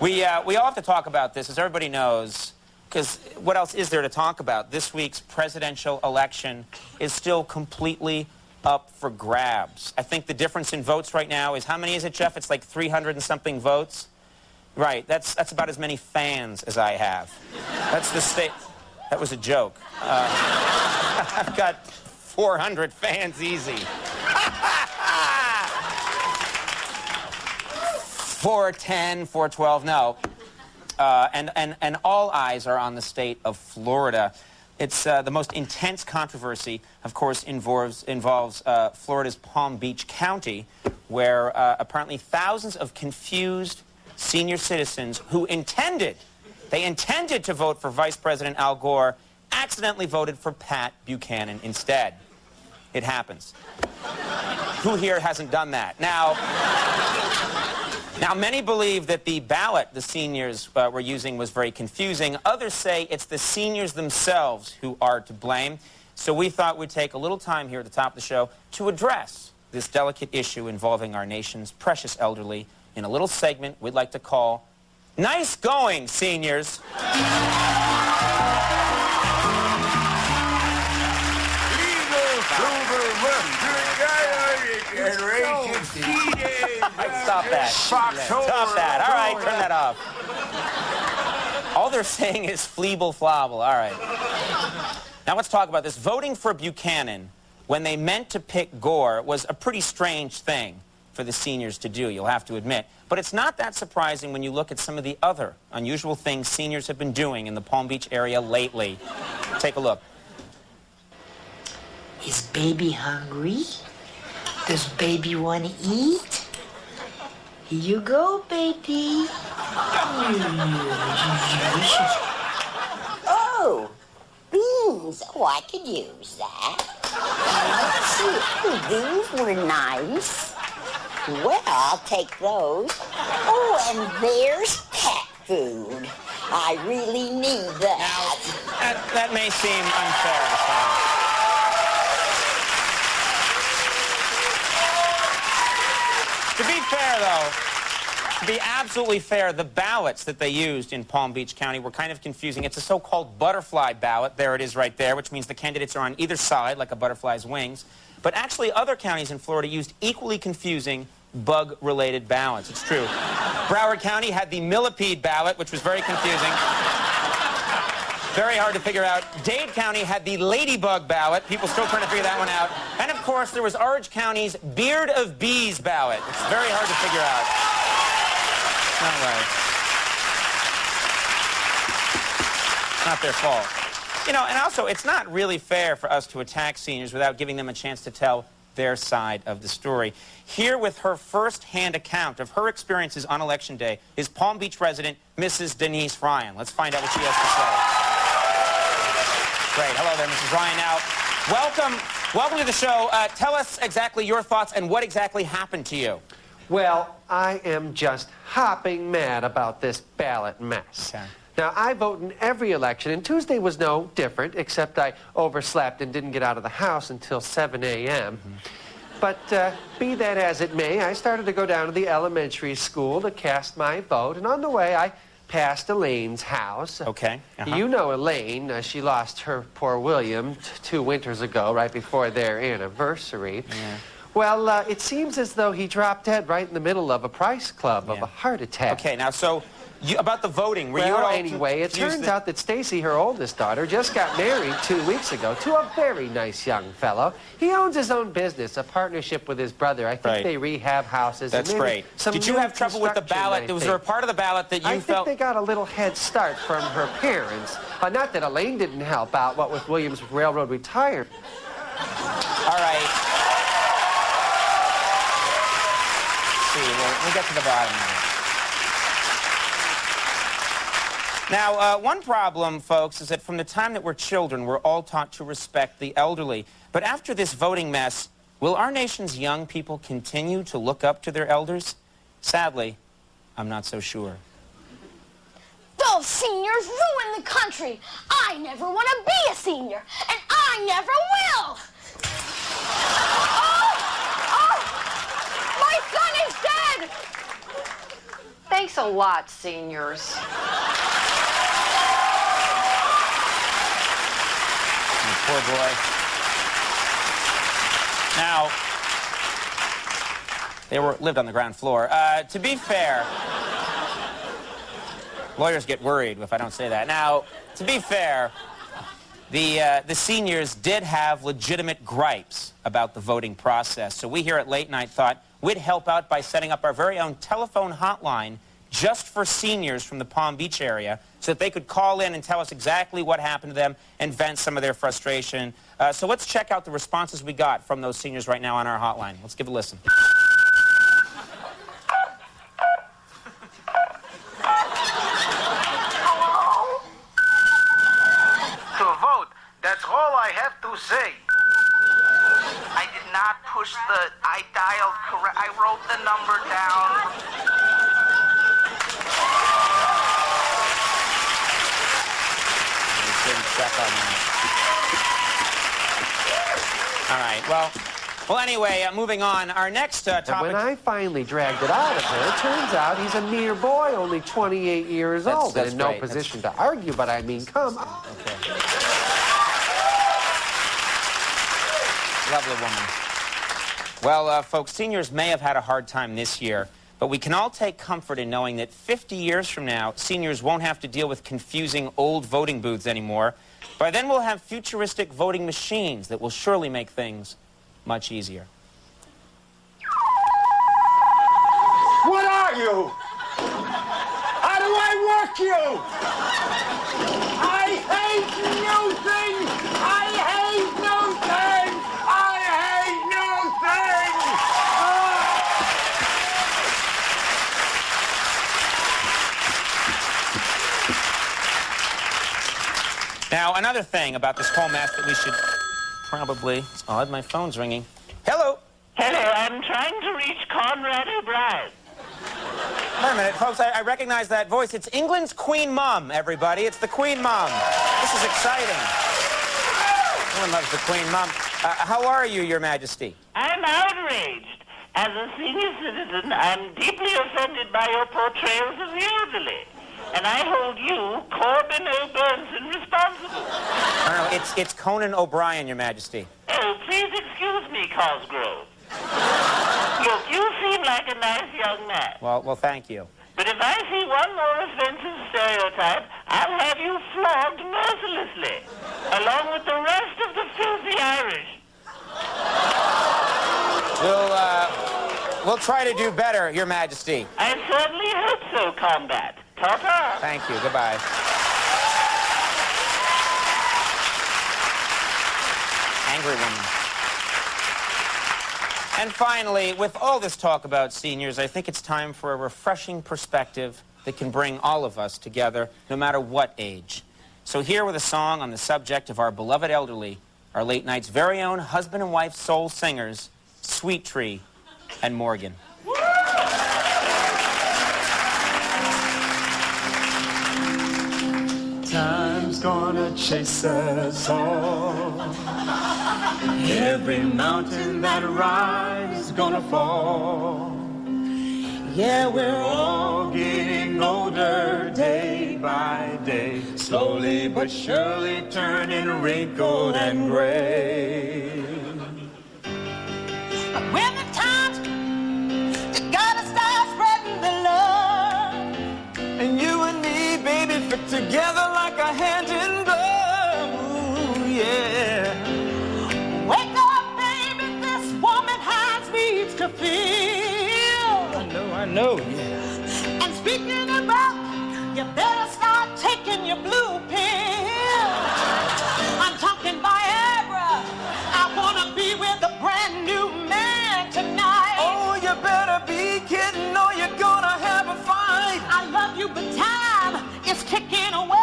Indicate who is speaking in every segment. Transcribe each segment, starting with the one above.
Speaker 1: We all have to talk about this, as everybody knows, because what else is there to talk about? This week's presidential election is still completely up for grabs. I think the difference in votes right now is, how many is it, Jeff? It's like 300 and something votes. Right, that's about as many fans as I have. That's the state. That was a joke. I've got 400 fans easy. 410, 412, no. And all eyes are on the state of Florida. It's the most intense controversy, of course, involves Florida's Palm Beach County, where apparently thousands of confused senior citizens who intended to vote for Vice President Al Gore accidentally voted for Pat Buchanan instead. It happens. Who here hasn't done that? Now, many believe that the ballot the seniors were using was very confusing. Others say it's the seniors themselves who are to blame. So we thought we'd take a little time here at the top of the show to address this delicate issue involving our nation's precious elderly in a little segment we'd like to call Nice Going, Seniors. Stop that. Stop that. All right, turn that off. All they're saying is fleeble flobble. All right. Now let's talk about this. Voting for Buchanan when they meant to pick Gore was a pretty strange thing for the seniors to do, you'll have to admit. But it's not that surprising when you look at some of the other unusual things seniors have been doing in the Palm Beach area lately. Take a look.
Speaker 2: Is baby hungry? Does baby want to eat? Here you go, baby.
Speaker 3: Oh, beans. Oh, I could use that. Let's see. Oh, these were nice. Well, I'll take those. Oh, and there's cat food. I really need that.
Speaker 1: Now, that may seem unfair to some. To be fair, though, to be absolutely fair, the ballots that they used in Palm Beach County were kind of confusing. It's a so-called butterfly ballot. There it is right there, which means the candidates are on either side, like a butterfly's wings. But actually, other counties in Florida used equally confusing bug-related ballots. It's true. Broward County had the millipede ballot, which was very confusing. Very hard to figure out. Dade County had the ladybug ballot. People still trying to figure that one out. And, of course, there was Orange County's beard of bees ballot. It's very hard to figure out. Not right. It's not their fault. You know, and also, it's not really fair for us to attack seniors without giving them a chance to tell their side of the story. Here with her first-hand account of her experiences on Election Day is Palm Beach resident Mrs. Denise Ryan. Let's find out what she has to say. Great. Hello there, Mrs. Ryan. Now, welcome to the show. Tell us exactly your thoughts and what exactly happened to you.
Speaker 4: Well, I am just hopping mad about this ballot mess.
Speaker 1: Okay.
Speaker 4: Now, I vote in every election, and Tuesday was no different, except I overslept and didn't get out of the house until 7 a.m. But be that as it may, I started to go down to the elementary school to cast my vote, and on the way, I passed Elaine's house.
Speaker 1: Okay.
Speaker 4: You know Elaine. She lost her poor William 2 winters ago, right before their anniversary.
Speaker 1: Yeah.
Speaker 4: Well, it seems as though he dropped dead right in the middle of a price club of a heart attack.
Speaker 1: Okay, now, so, about the voting, were you at all
Speaker 4: anyway, it turns out that Stacy, her oldest daughter, just got married 2 weeks ago to a very nice young fellow. He owns his own business, a partnership with his brother. I think they rehab houses.
Speaker 1: That's great. Did you have trouble with the ballot? Was there a part of the ballot that you felt...
Speaker 4: I think they got a little head start from her parents. Not that Elaine didn't help out, what with William's railroad retirement.
Speaker 1: All right. Let's see, we'll get to the bottom of it. Now, one problem, folks, is that from the time that we're children, we're all taught to respect the elderly. But after this voting mess, will our nation's young people continue to look up to their elders? Sadly, I'm not so sure.
Speaker 5: Those seniors ruin the country. I never want to be a senior, and I never will. Oh! My son is dead!
Speaker 6: Thanks a lot, seniors.
Speaker 1: Oh, poor boy. Now, they lived on the ground floor. To be fair, lawyers get worried if I don't say that. Now, to be fair, the seniors did have legitimate gripes about the voting process. So we here at Late Night thought we'd help out by setting up our very own telephone hotline just for seniors from the Palm Beach area so that they could call in and tell us exactly what happened to them and vent some of their frustration. So let's check out the responses we got from those seniors right now on our hotline. Let's give it a listen.
Speaker 7: To vote, that's all I have to say. I did not push I dialed correct, I wrote the number down.
Speaker 1: Check on that. All right, well, anyway, moving on. Our next topic...
Speaker 4: And when I finally dragged it out of her, it turns out he's a mere boy, only 28 years old, and in no position to argue, but I mean, come on.
Speaker 1: Okay. Lovely woman. Well, folks, seniors may have had a hard time this year, but we can all take comfort in knowing that 50 years from now, seniors won't have to deal with confusing old voting booths anymore. By then, we'll have futuristic voting machines that will surely make things much easier.
Speaker 8: What are you? How do I work you? I hate new things! I hate new things! I hate new things!
Speaker 1: Now, another thing about this whole mess that we should probably... It's odd, my phone's ringing. Hello?
Speaker 9: Hello, I'm trying to reach Conrad O'Brien.
Speaker 1: Wait a minute, folks, I recognize that voice. It's England's Queen Mum, everybody. It's the Queen Mum. This is exciting. Everyone loves the Queen Mum. How are you, Your Majesty?
Speaker 9: I'm outraged. As a senior citizen, I'm deeply offended by your portrayals of the elderly. And I hold you, Corbin O'Burnson, responsible.
Speaker 1: No, it's Conan O'Brien, Your Majesty.
Speaker 9: Oh, please excuse me, Cosgrove. Look, you seem like a nice young man.
Speaker 1: Well, thank you.
Speaker 9: But if I see one more offensive stereotype, I'll have you flogged mercilessly, along with the rest of the filthy Irish.
Speaker 1: We'll try to do better, Your Majesty.
Speaker 9: I certainly hope so, Combat. Ta-ta.
Speaker 1: Thank you. Goodbye. Angry woman. And finally, with all this talk about seniors, I think it's time for a refreshing perspective that can bring all of us together, no matter what age. So here with a song on the subject of our beloved elderly, our Late Night's very own husband and wife soul singers, Sweet Tree and Morgan.
Speaker 8: Time's gonna chase us all. Every mountain that rises gonna fall. Yeah, we're all getting older day by day, slowly but surely turning wrinkled and gray.
Speaker 2: When the time's, you gotta start spreading the love.
Speaker 8: And you and me, baby, fit together like a hand in glove. Ooh, yeah.
Speaker 2: Wake up, baby, this woman has needs to feel.
Speaker 8: I know, yeah.
Speaker 2: And speaking about, you better start taking your blue pill. I'm talking Viagra. I wanna be with a brand new man tonight.
Speaker 8: Oh, you better be kidding or you're gonna have a fight.
Speaker 2: I love you, but time is ticking away.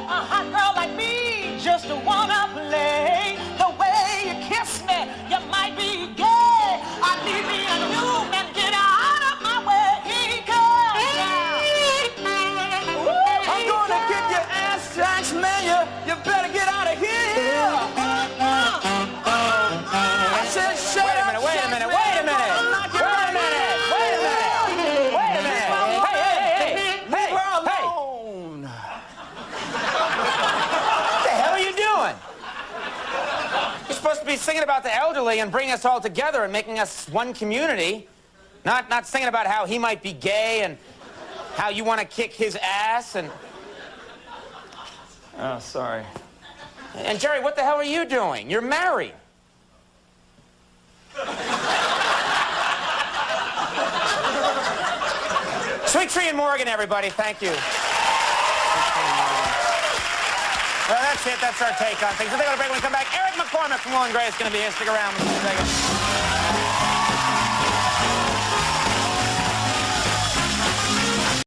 Speaker 2: A hot girl like me just wanna play. The way you kiss me, you might be gay. I need me a new man, get out of my way. He comes now.
Speaker 8: I'm gonna kick your ass.
Speaker 1: be singing about the elderly and bringing us all together and making us one community. Not singing about how he might be gay and how you want to kick his ass and... Oh, sorry. And Jerry, what the hell are you doing? You're married. Sweet Tree and Morgan, everybody. Thank you. Well, that's it. That's our take on things. We'll take a break when we come back. Eric McCormick from Will and Gray is going to be here. Stick around.